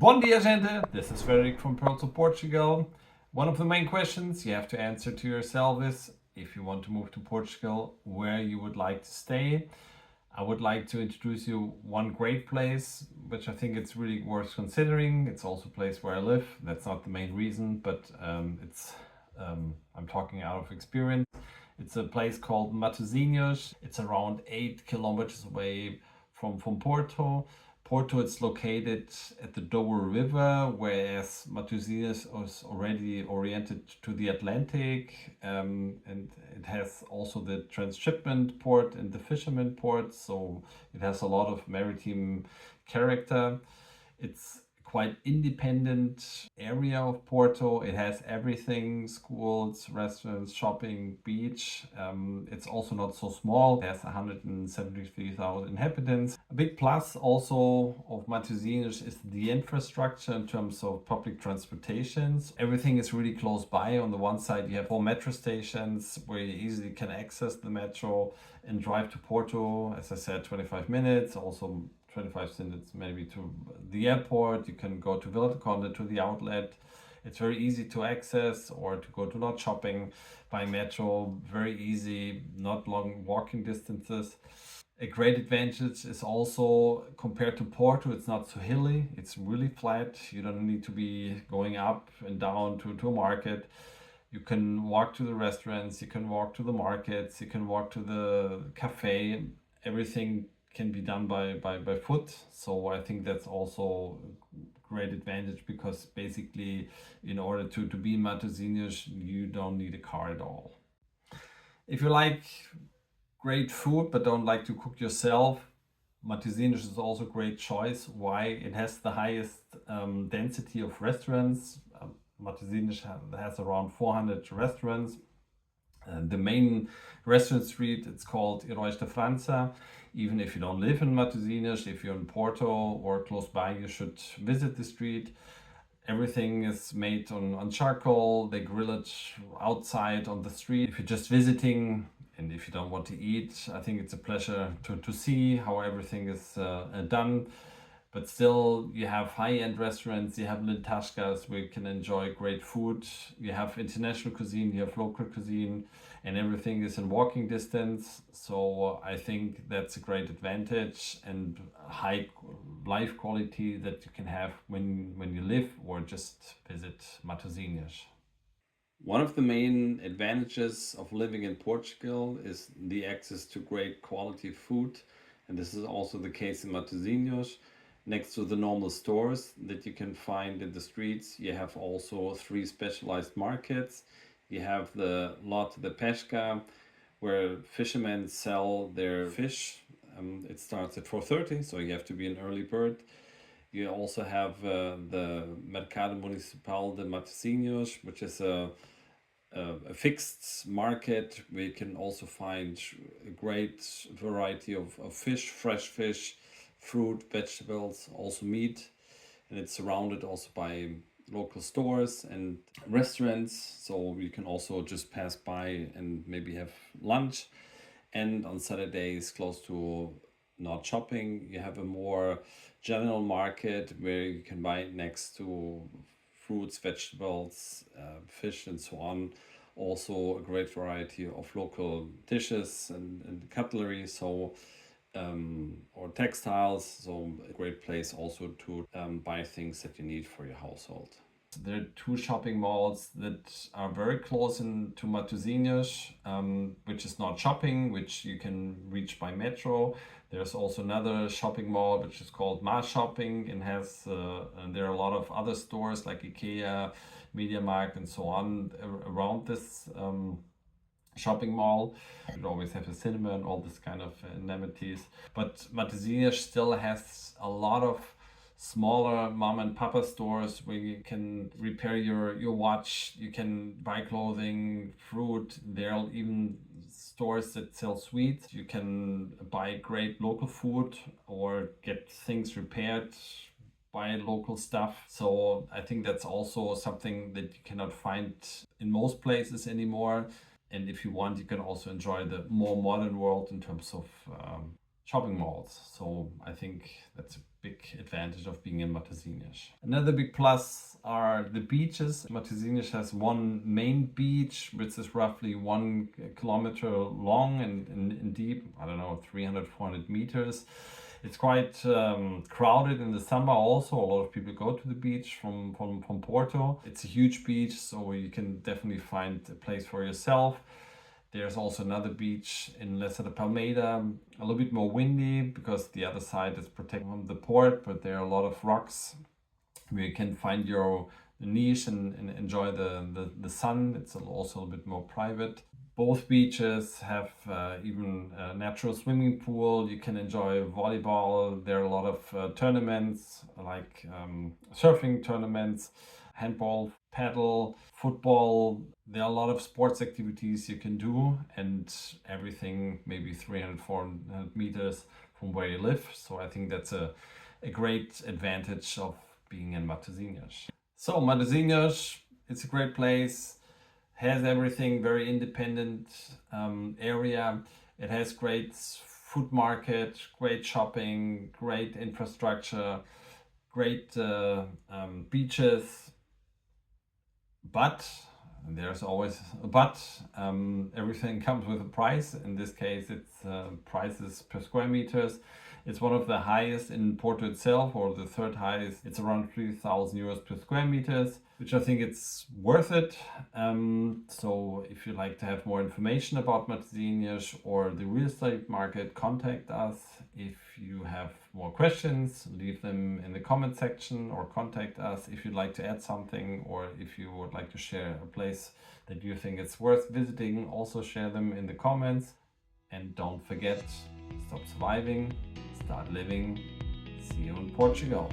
Bom dia, gente! This is Frederick from Porto, Portugal. One of the main questions you have to answer to yourself is, if you want to move to Portugal, where you would like to stay. I would like to introduce you one great place, which I think it's really worth considering. It's also a place where I live. That's not the main reason, but I'm talking out of experience. It's a place called Matosinhos. It's around 8 kilometers away from Porto. Porto is located at the Douro River, whereas Matosinhos is already oriented to the Atlantic, and it has also the transshipment port and the fisherman port, so it has a lot of maritime character. It's quite independent area of Porto. It has everything: schools, restaurants, shopping, beach. It's also not so small. It has 173,000 inhabitants. A big plus also of Matosinhos is the infrastructure in terms of public transportations. Everything is really close by. On the one side you have 4 metro stations where you easily can access the metro and drive to Porto. As I said, 25 minutes. Also 25 minutes maybe to the airport. You can go to Vila do Conde, to the outlet. It's very easy to access, or to go to lot shopping by metro. Very easy, not long walking distances. A great advantage is also, compared to Porto, it's not so hilly. It's really flat. You don't need to be going up and down to a market. You can walk to the restaurants, you can walk to the markets, you can walk to the cafe. Everything can be done by foot. So I think that's also a great advantage, because basically in order to be in Matosinhos, you don't need a car at all. If you like great food but don't like to cook yourself, Matosinhos is also a great choice. Why? It has the highest density of restaurants. Matosinhos has around 400 restaurants. The main restaurant street, it's called Heróis da França. Even if you don't live in Matosinhos, if you're in Porto or close by, you should visit the street. Everything is made on charcoal. They grill it outside on the street. If you're just visiting and if you don't want to eat, I think it's a pleasure to see how everything is done. But still, you have high-end restaurants, you have lintascas where you can enjoy great food. You have international cuisine, you have local cuisine, and everything is in walking distance. So I think that's a great advantage and high life quality that you can have when you live or just visit Matosinhos. One of the main advantages of living in Portugal is the access to great quality food. And this is also the case in Matosinhos. Next to the normal stores that you can find in the streets, you have also 3 specialized markets. You have the Lot de Pesca, where fishermen sell their fish. It starts at 4:30, so you have to be an early bird. You also have the Mercado Municipal de Matosinhos, which is a fixed market where you can also find a great variety of fish, fresh fish, fruit, vegetables, also meat. And it's surrounded also by local stores and restaurants, so you can also just pass by and maybe have lunch. And on Saturdays, close to not shopping, you have a more general market where you can buy next to fruits, vegetables, fish, and so on. Also a great variety of local dishes and cutlery, so or textiles, so a great place also to buy things that you need for your household. There are 2 shopping malls that are very close to Matosinhos, which is not shopping, which you can reach by metro. There's also another shopping mall which is called Mas Shopping, and and there are a lot of other stores like IKEA, MediaMarkt, and so on around this shopping mall. You always have a cinema and all this kind of amenities. But Matosinhos still has a lot of smaller mom and papa stores where you can repair your watch, you can buy clothing, fruit. There are even stores that sell sweets. You can buy great local food or get things repaired, buy local stuff. So I think that's also something that you cannot find in most places anymore. And if you want, you can also enjoy the more modern world in terms of shopping malls. So I think that's a big advantage of being in Matosinhos. Another big plus are the beaches. Matosinhos has one main beach, which is roughly 1 kilometer long and deep, I don't know, 300, 400 meters. It's quite crowded in the summer also. A lot of people go to the beach from Porto. It's a huge beach, so you can definitely find a place for yourself. There's also another beach in Lesser de Palmeira, a little bit more windy because the other side is protected from the port, but there are a lot of rocks where you can find your niche and enjoy the sun. It's also a little bit more private. Both beaches have even a natural swimming pool. You can enjoy volleyball. There are a lot of tournaments like surfing tournaments, handball, paddle, football. There are a lot of sports activities you can do, and everything maybe 300, 400 meters from where you live. So I think that's a great advantage of being in Matosinhos. So Matosinhos, it's a great place, has everything, very independent area. It has great food market, great shopping, great infrastructure, great beaches. But there's always a but. Everything comes with a price. In this case, it's prices per square meters. It's one of the highest in Porto itself, or the third highest. It's around 3,000 euros per square meters, which I think it's worth it. So if you'd like to have more information about Matosinhos or the real estate market, contact us. If you have more questions, leave them in the comment section or contact us if you'd like to add something, or if you would like to share a place that you think it's worth visiting, also share them in the comments. And don't forget, stop surviving, start living. See you in Portugal.